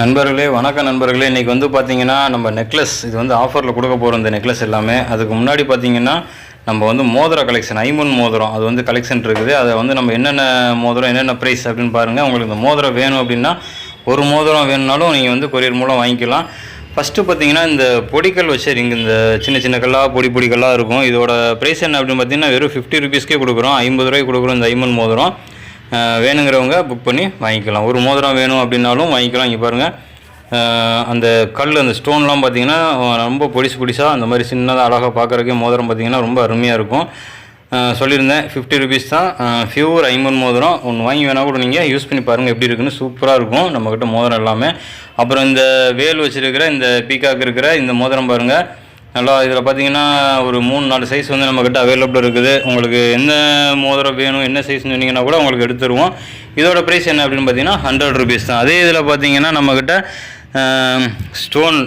நண்பர்களே வணக்கம் நண்பர்களே. இன்றைக்கி வந்து பார்த்திங்கன்னா நம்ம நெக்லஸ் இது வந்து ஆஃபரில் கொடுக்க போகிறோம். இந்த நெக்லஸ் எல்லாமே அதுக்கு முன்னாடி பார்த்திங்கன்னா நம்ம வந்து மோதிர கலெக்ஷன் ஐமன் மோதிரம் அது வந்து கலெக்ஷன் இருக்குது. அதை வந்து நம்ம என்னென்ன மோதிரம் என்னென்ன ப்ரைஸ் அப்படின்னு பாருங்கள். உங்களுக்கு இந்த மோதிரம் வேணும் அப்படின்னா ஒரு மோதிரம் வேணும்னாலும் நீங்கள் வந்து கொரியர் மூலம் வாங்கிக்கலாம். ஃபஸ்ட்டு பார்த்திங்கன்னா இந்த பொடிக்கல் வச்சு ரிங் இந்த சின்ன சின்ன கல்லாக பொடி கல்லாக இருக்கும். இதோட ப்ரைஸ் என்ன அப்படின்னு பார்த்திங்கன்னா வெறும் 50 ருபீஸ்க்கே கொடுக்குறோம். 50 ரூபாய்க்கு கொடுக்குறோம் இந்த ஐமன் மோதிரம். வேணுங்கிறவங்க புக் பண்ணி வாங்கிக்கலாம். ஒரு மோதிரம் வேணும் அப்படின்னாலும் வாங்கிக்கலாம். இங்கே பாருங்கள், அந்த கல் அந்த ஸ்டோன்லாம் பார்த்திங்கன்னா ரொம்ப பொடிசாக அந்த மாதிரி சின்னதாக அழகாக பார்க்குறக்கே மோதிரம் பார்த்திங்கன்னா ரொம்ப அருமையாக இருக்கும். சொல்லியிருந்தேன் 50 ருபீஸ் தான். ஃபியூர் ஐமன் மோதிரம் ஒன்று வாங்கி வேணால் கூட நீங்கள் யூஸ் பண்ணி பாருங்கள் எப்படி இருக்குன்னு. சூப்பராக இருக்கும் நம்மக்கிட்ட மோதிரம் எல்லாமே. அப்புறம் இந்த வேல் வச்சுருக்கிற இந்த பீக்காக் இருக்கிற இந்த மோதிரம் பாருங்கள் நல்லா. இதில் பார்த்தீங்கன்னா ஒரு 3-4 சைஸ் வந்து நம்மக்கிட்ட அவைலபிள் இருக்குது. உங்களுக்கு எந்த மோதிரம் வேணும் என்ன சைஸ்னு சொன்னீங்கன்னா கூட உங்களுக்கு எடுத்துருவோம். இதோட ப்ரைஸ் என்ன அப்படின்னு பார்த்தீங்கன்னா 100 ருபீஸ் தான். அதே இதில் பார்த்தீங்கன்னா நம்மக்கிட்ட ஸ்டோன்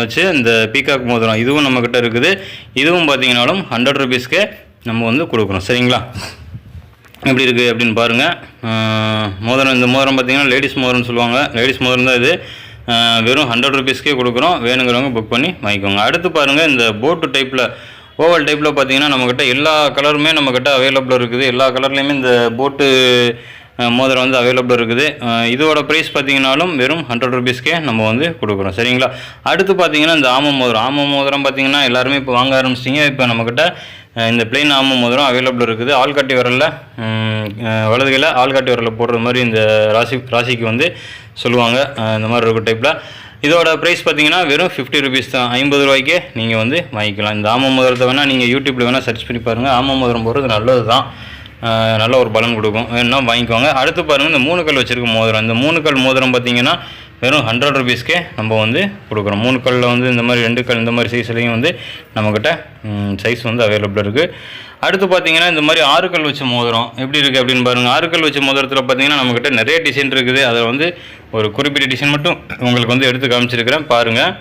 வச்சு இந்த பீகாக் மோதிரம் இதுவும் நம்மக்கிட்ட இருக்குது. இதுவும் பார்த்தீங்கன்னாலும் 100 ருபீஸ்க்கே நம்ம வந்து கொடுக்குறோம். சரிங்களா? எப்படி இருக்குது அப்படின்னு பாருங்கள். மோதிரம் இந்த மோதிரம் பார்த்தீங்கன்னா லேடிஸ் மோதிரம்னு சொல்லுவாங்க. லேடிஸ் மோதிரம் தான் இது. வெறும் 100 ருபீஸ்க்கே கொடுக்குறோம். வேணுங்கிறவங்க புக் பண்ணி வாங்கிக்கோங்க. அடுத்து பாருங்கள், இந்த போட்டு டைப்பில் ஓவல் டைப்பில் பார்த்தீங்கன்னா நம்மக்கிட்ட எல்லா கலருமே நம்மக்கிட்ட அவைலபிள் இருக்குது. எல்லா கலர்லேயுமே இந்த போட்டு மோதிரம் வந்து அவைலபிள் இருக்குது. இதோட ப்ரைஸ் பார்த்தீங்கன்னாலும் வெறும் 100 ருபீஸ்க்கே நம்ம வந்து கொடுக்குறோம். சரிங்களா? அடுத்து பார்த்தீங்கன்னா இந்த ஆம மோதிரம் பார்த்தீங்கன்னா எல்லாருமே இப்போ வாங்க ஆரம்பிச்சிட்டிங்க. இப்போ நம்மக்கிட்ட இந்த பிளெயின் ஆம மோதிரம் அவைலபிள் இருக்குது. ஆள்காட்டி விரலில் வலதுகையில் ஆள்காட்டி விரலில் போடுற மாதிரி இந்த ராசிக்கு வந்து சொல்லுவாங்க. இந்த மாதிரி இருக்கும் டைப்பில். இதோட ப்ரைஸ் பார்த்தீங்கன்னா வெறும் 50 ருபீஸ் தான். 50 ரூபாய்க்கே நீங்கள் வந்து வாங்கிக்கலாம். இந்த ஆம மோதிரத்தை வேணால் நீங்கள் யூடியூப்பில் வேணால் சர்ச் பண்ணி பாருங்கள். ஆம மோதிரம் போடுறது நல்லது தான். நல்ல ஒரு பலன் கொடுக்கும். வேணும்னா வாங்கிக்கோங்க. அடுத்து பாருங்கள், இந்த 3 கல் வச்சுருக்க மோதிரம். இந்த 3 கல் மோதிரம் பார்த்தீங்கன்னா வெறும் 100 ருபீஸ்க்கே நம்ம வந்து கொடுக்குறோம். 3 கல்லில் வந்து இந்த மாதிரி 2 கல் இந்த மாதிரி சைஸ்லையும் வந்து நம்மக்கிட்ட சைஸ் வந்து அவைலபிள் இருக்குது. அடுத்து பார்த்தீங்கன்னா இந்த மாதிரி 6 கல் வச்ச மோதிரம் எப்படி இருக்குது அப்படின்னு பாருங்கள். 6 கல் வச்ச மோதிரத்தில் பார்த்தீங்கன்னா நம்மக்கிட்ட நிறைய டிசைன் இருக்குது. அதில் வந்து ஒரு குறிப்பிட்ட டிசைன் மட்டும் உங்களுக்கு வந்து எடுத்து காமிச்சிருக்கிறேன் பாருங்கள்.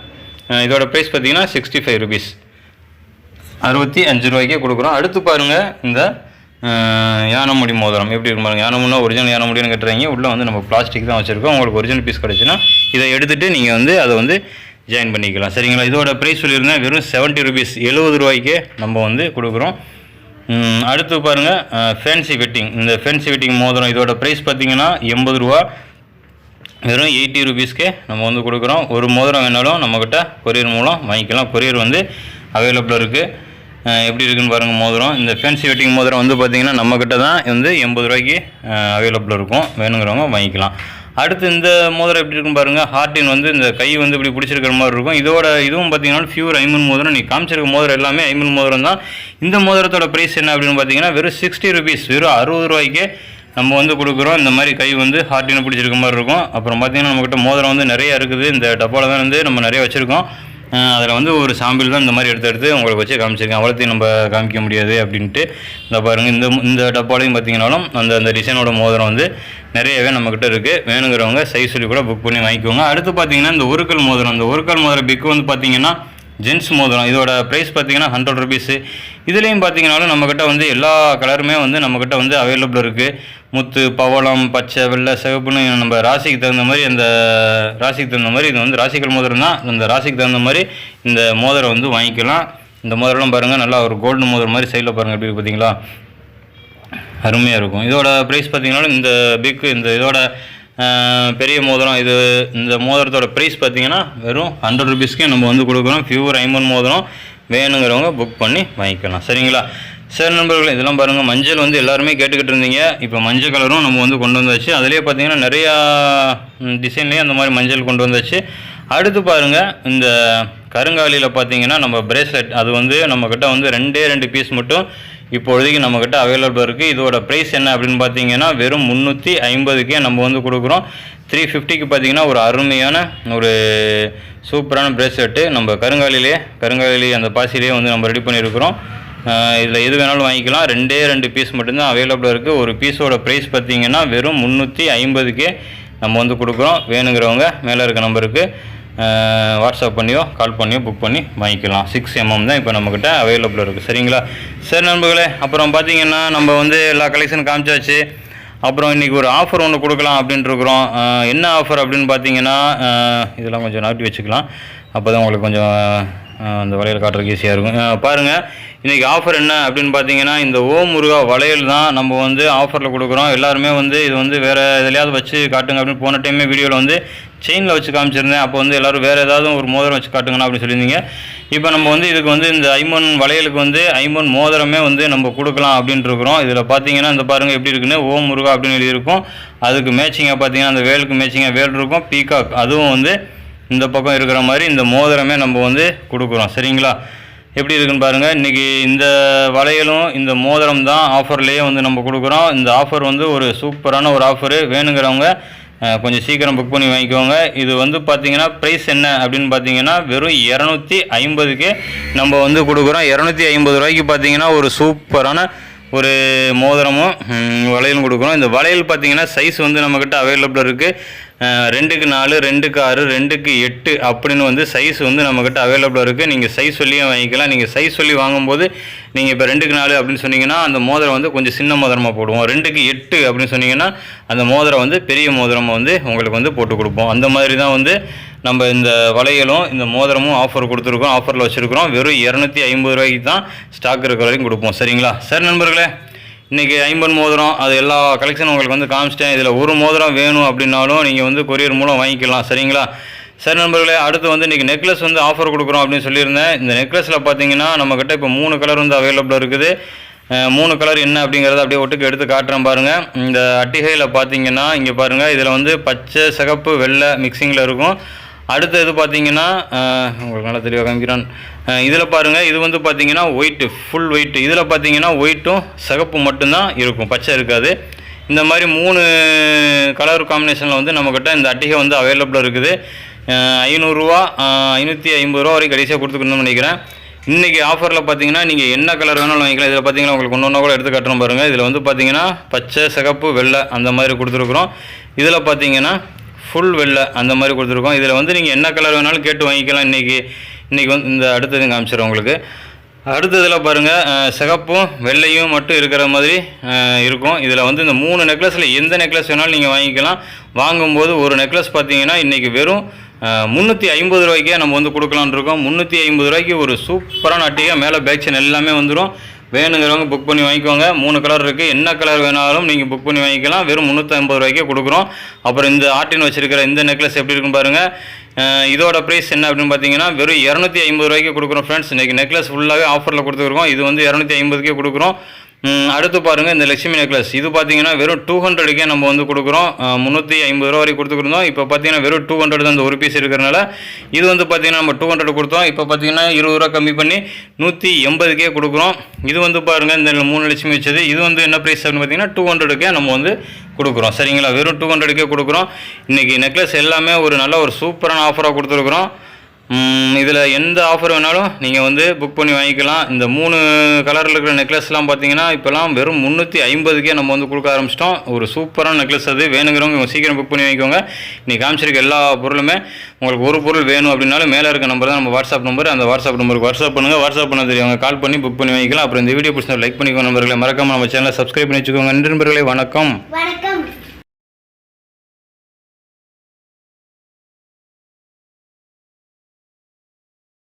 இதோட ப்ரைஸ் பார்த்தீங்கன்னா 65 ருபீஸ், 65 ரூபாய்க்கே கொடுக்குறோம். அடுத்து பாருங்கள், இந்த யானமுடி மோதிரம் எப்படி இருக்கும் பாருங்கள். யானமுடினா ஒரிஜினல் யானமுடின்னு கேட்டுறீங்க. உள்ளே வந்து நம்ம பிளாஸ்டிக் தான் வச்சுருக்கோம். உங்களுக்கு ஒரிஜினல் பீஸ் கிடச்சுன்னா இதை எடுத்துகிட்டு நீங்கள் வந்து அதை வந்து ஜாயின் பண்ணிக்கலாம். சரிங்களா? இதோட ப்ரைஸ் சொல்லியிருந்தேன் வெறும் 70 ருபீஸ், 70 ரூபாய்க்கே நம்ம வந்து கொடுக்குறோம். அடுத்து பாருங்கள், ஃபேன்சி வெட்டிங். இந்த ஃபேன்சி வெட்டிங் மோதிரம் இதோட ப்ரைஸ் பார்த்திங்கன்னா 80 ரூபா, வெறும் 80 ருபீஸ்க்கே நம்ம வந்து கொடுக்குறோம். ஒரு மோதிரம் வேணாலும் நம்மக்கிட்ட கொரியர் மூலம் வாங்கிக்கலாம். கொரியர் வந்து அவைலபிள் இருக்குது. எப்படி இருக்குன்னு பாருங்கள் மோதிரம். இந்த ஃபேன்சி வெட்டிங் மோதிரம் வந்து பார்த்திங்கன்னா நம்மக்கிட்ட தான் வந்து 80 ரூபாய்க்கு அவைலபிள் இருக்கும். வேணுங்கிறவங்க வாங்கிக்கலாம். அடுத்து இந்த மோதிரம் எப்படி இருக்குன்னு பாருங்கள். ஹார்டின் வந்து இந்த கை வந்து இப்படி பிடிச்சிருக்கிற மாதிரி இருக்கும். இதுவும் பார்த்தீங்கன்னா ஃபியூர் ஐமன் மோதிரம். நீ காமிச்சிருக்க மோதிரம் எல்லாமே ஐமன் மோதிரம் தான். இந்த மோதிரத்தோட ப்ரைஸ் என்ன அப்படின்னு பார்த்தீங்கன்னா வெறும் 60 ருபீஸ், வெறும் 60 ரூபாய்க்கே நம்ம வந்து கொடுக்குறோம். இந்த மாதிரி கை வந்து ஹார்டினை பிடிச்சிருக்க மாதிரி இருக்கும். அப்புறம் பார்த்திங்கன்னா நம்மக்கிட்ட மோதிரம் வந்து நிறைய இருக்குது. இந்த டப்பாவில் தான் வந்து நம்ம நிறைய வச்சுருக்கோம். அதில் வந்து ஒரு சாம்பிள் தான் இந்த மாதிரி எடுத்து உங்களுக்கு வச்சு காமிச்சிருக்கேன். அவ்வளோத்தையும் நம்ம காமிக்க முடியாது அப்படின்ட்டு. இந்த பாருங்கள், இந்த டப்பாலையும் பார்த்தீங்கன்னாலும் அந்த டிசைனோட மோதிரம் வந்து நிறையவே நம்மக்கிட்ட இருக்குது. வேணுங்கிறவங்க சைஸ் சொல்லி கூட புக் பண்ணி வாங்கிக்கோங்க. அடுத்து பார்த்தீங்கன்னா இந்த ஒருக்கல் மோதிரம். இந்த ஒருக்கல் மோதிரம் பிக்கு வந்து பார்த்தீங்கன்னா ஜென்ஸ் மோதிரம். இதோட ப்ரைஸ் பார்த்தீங்கன்னா 100 ருபீஸு. இதுலேயும் பார்த்தீங்கன்னாலும் நம்மக்கிட்ட வந்து எல்லா கலருமே வந்து நம்மக்கிட்ட வந்து அவைலபிள் இருக்குது. முத்து, பவளம், பச்சை, வெள்ளை, சிவப்புன்னு நம்ம ராசிக்கு தகுந்த மாதிரி இது வந்து ராசிக்கல் மோதிரம் தான். இந்த ராசிக்கு தகுந்த மாதிரி இந்த மோதிரம் வந்து வாங்கிக்கலாம். இந்த மோதிரம்லாம் பாருங்கள், நல்லா ஒரு கோல்டு மோதிரம் மாதிரி சைடில் பாருங்கள் எப்படி பார்த்தீங்களா, அருமையாக இருக்கும். இதோட ப்ரைஸ் பார்த்தீங்கன்னாலும் இந்த பிக்கு இதோட பெரிய மோதிரம் இந்த மோதிரத்தோட ப்ரைஸ் பார்த்தீங்கன்னா வெறும் 100 ருபீஸ்க்கே நம்ம வந்து கொடுக்குறோம். பியூர் ஐமன் மோதிரம். வேணுங்கிறவங்க புக் பண்ணி வாங்கிக்கலாம். சரிங்களா? சரி நண்பர்களே, இதெல்லாம் பாருங்கள். மஞ்சள் வந்து எல்லாருமே கேட்டுக்கிட்டு இருந்தீங்க. இப்போ மஞ்சள் கலரும் நம்ம வந்து கொண்டு வந்தாச்சு. அதிலே பார்த்தீங்கன்னா நிறையா டிசைன்லேயே அந்த மாதிரி மஞ்சள் கொண்டு வந்தாச்சு. அடுத்து பாருங்கள், இந்த கருங்காலியில் பார்த்தீங்கன்னா நம்ம பிரேஸ்லெட் அது வந்து நம்மக்கிட்ட வந்து 2 பீஸ் மட்டும் இப்போதைக்கு நம்மக்கிட்ட அவைலபிள் இருக்குது. இதோட ப்ரைஸ் என்ன அப்படின்னு பார்த்தீங்கன்னா வெறும் 350க்கே நம்ம வந்து கொடுக்குறோம். 350க்கு பார்த்தீங்கன்னா ஒரு அருமையான ஒரு சூப்பரான பிரேஸ்லெட்டு நம்ம கருங்காலிலே அந்த பாசிலேயே வந்து நம்ம ரெடி பண்ணியிருக்கிறோம். இதில் எது வேணாலும் வாங்கிக்கலாம். 2 பீஸ் மட்டும்தான் அவைலபிள் இருக்குது. ஒரு பீஸோட ப்ரைஸ் பார்த்தீங்கன்னா வெறும் 350க்கே நம்ம வந்து கொடுக்குறோம். வேணுங்கிறவங்க மேலே இருக்க நம்பருக்கு வாட்ஸ்அப் பண்ணியோ கால் பண்ணியோ புக் பண்ணி வாங்கிக்கலாம். 6mm தான் இப்போ நம்மக்கிட்ட அவைலபிள் இருக்குது. சரிங்களா? சரி நண்பர்களே, அப்புறம் பார்த்தீங்கன்னா நம்ம வந்து எல்லா கலெக்ஷன் காமிச்சாச்சு. அப்புறம் இன்றைக்கி ஒரு ஆஃபர் ஒன்று கொடுக்கலாம் அப்படின்ட்டு இருக்கிறோம். என்ன ஆஃபர் அப்படின்னு பார்த்தீங்கன்னா, இதெல்லாம் கொஞ்சம் நகட்டி வச்சுக்கலாம், அப்போ தான் உங்களுக்கு கொஞ்சம் அந்த வளையல் காட்டுறதுக்கு ஈஸியாக இருக்கும். பாருங்கள், இன்றைக்கி ஆஃபர் என்ன அப்படின்னு பார்த்தீங்கன்னா, இந்த ஓம் முருகா வளையல் தான் நம்ம வந்து ஆஃபரில் கொடுக்குறோம். எல்லாருமே வந்து இது வந்து வேறு எதுலையாவது வச்சு காட்டுங்க அப்படின்னு போன டைமே வீடியோவில் வந்து செயினில் வச்சு காமிச்சிருந்தேன். அப்போ வந்து எல்லோரும் வேறு ஏதாவது ஒரு மோதிரம் வச்சு காட்டுங்கண்ணா அப்படின்னு சொல்லியிருந்தீங்க. இப்போ நம்ம வந்து இதுக்கு வந்து இந்த ஐம்பொன் வளையலுக்கு வந்து ஐம்பொன் மோதிரமே வந்து நம்ம கொடுக்கலாம் அப்படின்ட்டு இருக்கிறோம். இதில் பார்த்தீங்கன்னா இந்த பாருங்கள் எப்படி இருக்குன்னு, ஓம் முருகா அப்படின்னு எழுதியிருக்கும். அதுக்கு மேட்சிங்காக பார்த்தீங்கன்னா அந்த வேலுக்கு மேட்சிங்காக வேல் இருக்கும், பீகாக் அதுவும் வந்து இந்த பக்கம் இருக்கிற மாதிரி இந்த மோதிரமே நம்ம வந்து கொடுக்குறோம். சரிங்களா? எப்படி இருக்குன்னு பாருங்கள். இன்றைக்கி இந்த வளையலும் இந்த மோதிரம் தான் ஆஃபர்லேயே வந்து நம்ம கொடுக்குறோம். இந்த ஆஃபர் வந்து ஒரு சூப்பரான ஒரு ஆஃபரு. வேணுங்கிறவங்க கொஞ்சம் சீக்கிரம் புக் பண்ணி வாங்கிக்கோங்க. இது வந்து பார்த்திங்கன்னா ப்ரைஸ் என்ன அப்படின்னு பார்த்தீங்கன்னா வெறும் 250க்கு நம்ம வந்து கொடுக்குறோம். 250 ரூபாய்க்கு பார்த்தீங்கன்னா ஒரு சூப்பரான ஒரு மோதிரமும் வளையலும் கொடுக்குறோம். இந்த வளையல் பார்த்திங்கன்னா சைஸ் வந்து நம்மக்கிட்ட அவைலபிள் இருக்குது. 2க்கு 4, 2க்கு 6, 2க்கு 8 அப்படின்னு வந்து சைஸ் வந்து நம்மக்கிட்ட அவைலபிள் இருக்குது. நீங்கள் சைஸ் சொல்லியும் வாங்கிக்கலாம். நீங்கள் சைஸ் சொல்லி வாங்கும்போது நீங்கள் இப்போ 2க்கு 4 அப்படின்னு சொன்னீங்கன்னா அந்த மோதிரம் வந்து கொஞ்சம் சின்ன மோதிரமாக போடுவோம். 2க்கு 8 அப்படின்னு சொன்னீங்கன்னா அந்த மோதிரம் வந்து பெரிய மோதிரமாக வந்து உங்களுக்கு வந்து போட்டு கொடுப்போம். அந்த மாதிரி தான் வந்து நம்ம இந்த வளையலும் இந்த மோதிரமும் ஆஃபர் கொடுத்துருக்கோம், ஆஃபரில் வச்சுருக்கிறோம். வெறும் 250 ரூபாய்க்கு தான் ஸ்டாக் இருக்கிற வரைக்கும் கொடுப்போம். சரிங்களா? சரி நண்பர்களே, இன்றைக்கி ஐம்பொன் மோதிரம் அது எல்லா கலெக்ஷனும் உங்களுக்கு வந்து காமிச்சிட்டேன். இதில் ஒரு மோதிரம் வேணும் அப்படின்னாலும் நீங்கள் வந்து கொரியர் மூலம் வாங்கிக்கலாம். சரிங்களா? சரி நண்பர்களே, அடுத்து வந்து இன்றைக்கி நெக்லஸ் வந்து ஆஃபர் கொடுக்குறோம் அப்படின்னு சொல்லியிருந்தேன். இந்த நெக்லஸில் பார்த்தீங்கன்னா நம்மக்கிட்ட இப்போ 3 கலர் வந்து அவைலபிளாக இருக்குது. 3 கலர் என்ன அப்படிங்கிறத அப்படியே ஒட்டுக்கு எடுத்து காட்டுறேன் பாருங்கள். இந்த அட்டிகையில் பார்த்தீங்கன்னா இங்கே பாருங்கள், இதில் வந்து பச்சை, சிகப்பு, வெள்ளை மிக்சிங்கில் இருக்கும். அடுத்து இது பார்த்தீங்கன்னா உங்களுக்கு நல்லா தெளிவாக காமிக்கிறான். இதில் பாருங்கள், இது வந்து பார்த்தீங்கன்னா ஒயிட்டு, ஃபுல் ஒயிட்டு. இதில் பார்த்தீங்கன்னா ஒயிட்டும் சிகப்பு மட்டும்தான் இருக்கும், பச்சை இருக்காது. இந்த மாதிரி 3 கலர் காம்பினேஷனில் வந்து நம்மக்கிட்ட இந்த அட்டிகை வந்து அவைலபிளாக இருக்குது. 500 ரூபா 550 ரூபா வரைக்கும் கடைசியாக கொடுத்துக்கணும்னு நினைக்கிறேன். இன்றைக்கி ஆஃபரில் பார்த்தீங்கன்னா நீங்கள் என்ன கலர் வேணாலும் வாங்கிக்கலாம். இதில் பார்த்தீங்கன்னா உங்களுக்கு ஒன்று கூட எடுத்து காட்டுறோம் பாருங்கள். இதில் வந்து பார்த்தீங்கன்னா பச்சை, சிகப்பு, வெள்ளை அந்த மாதிரி கொடுத்துருக்குறோம். இதில் பார்த்தீங்கன்னா ஃபுல் வெள்ளை அந்த மாதிரி கொடுத்துருக்கோம். இதில் வந்து நீங்கள் என்ன கலர் வேணாலும் கேட்டு வாங்கிக்கலாம். இன்றைக்கி வந்து இந்த அடுத்தது காமிச்சிடுறோம் உங்களுக்கு. அடுத்ததில் பாருங்கள், சிகப்பும் வெள்ளையும் மட்டும் இருக்கிற மாதிரி இருக்கும். இதில் வந்து இந்த 3 நெக்லஸில் எந்த நெக்லஸ் வேணாலும் நீங்கள் வாங்கிக்கலாம். வாங்கும்போது ஒரு நெக்லஸ் பார்த்தீங்கன்னா இன்றைக்கி வெறும் 350 ரூபாய்க்கே நம்ம வந்து கொடுக்கலான்னு இருக்கோம். 350 ரூபாய்க்கு ஒரு சூப்பரான அட்டிகை, மேலே பேக் செயின் எல்லாமே வந்துடும். வேணுங்கிறவங்க புக் பண்ணி வாங்கிக்கோங்க. 3 கலர் இருக்குது, என்ன கலர் வேணாலும் நீங்கள் புக் பண்ணி வாங்கிக்கலாம். வெறும் 350 ரூபாய்க்கே கொடுக்குறோம். அப்புறம் இந்த ஆர்டின் வச்சுருக்கிற இந்த நெக்லஸ் எப்படி இருக்குன்னு பாருங்கள். இதோட ப்ரைஸ் என்ன அப்படின்னு பார்த்தீங்கன்னா வெறும் 250 ரூபாய்க்கு கொடுக்குறோம் ஃப்ரெண்ட்ஸ். இன்றைக்கி நெக்லஸ் ஃபுல்லாகவே ஆஃபரில் கொடுத்துருக்கோம். இது வந்து 250க்கே கொடுக்குறோம். அடுத்து பாருங்கள், இந்த லட்சுமி நெக்லஸ் இது பார்த்தீங்கன்னா வெறும் 200க்கே நம்ம வந்து கொடுக்குறோம். 350 ரூபா வரைக்கும் கொடுத்துருந்தோம். இப்போ பார்த்தீங்கன்னா வெறும் 200 தான் இந்த ஒரு பீஸ் இருக்கிறனால இது வந்து பார்த்தீங்கன்னா நம்ம 200 கொடுத்தோம். இப்போ பார்த்தீங்கன்னா 20 ரூபா கம்மி பண்ணி 180க்கே கொடுக்குறோம். இது வந்து பாருங்கள், இந்த 3 லட்சுமி வச்சது இது வந்து என்ன ப்ரைஸ் அப்படின்னு பார்த்தீங்கன்னா 200க்கே நம்ம வந்து கொடுக்குறோம். சரிங்களா? வெறும் 200க்கே கொடுக்குறோம். இன்றைக்கி நெக்லஸ் எல்லாமே ஒரு நல்ல ஒரு சூப்பரான ஆஃபராக கொடுத்துருக்குறோம். இதில் எந்த ஆஃபர் வேணாலும் நீங்கள் வந்து புக் பண்ணி வாங்கிக்கலாம். இந்த 3 கலரில் இருக்கிற நெக்லஸ்லாம் பார்த்தீங்கன்னா இப்போலாம் வெறும் 350க்கே நம்ம வந்து கொடுக்க ஆரம்பிச்சிட்டோம். ஒரு சூப்பரான நெக்லஸ் அது. வேணுங்கிறவங்க சீக்கிரம் புக் பண்ணி வாங்கிக்கோங்க. இன்றைக்கி காமிச்சிருக்க எல்லா பொருளுமே உங்களுக்கு ஒரு பொருள் வேணும் அப்படின்னாலும் மேலே இருக்க நம்பர் தான் நம்ம வாட்ஸ்அப் நம்பர். அந்த வாட்ஸ்அப் நம்பருக்கு வாட்ஸ்அப் பண்ணுங்கள். வாட்ஸ்அப் பண்ண தெரியும் கால் பண்ணி புக் பண்ணி வாங்கிக்கலாம். அப்புறம் இந்த வீடியோ பிடிச்சா லைக் பண்ணிக்கோங்க நண்பர்களே. மறக்காமல் நம்ம சேனலை சப்ஸ்கிரைப் பண்ணி வச்சுக்கோங்க. நண்பர்களே வணக்கம்.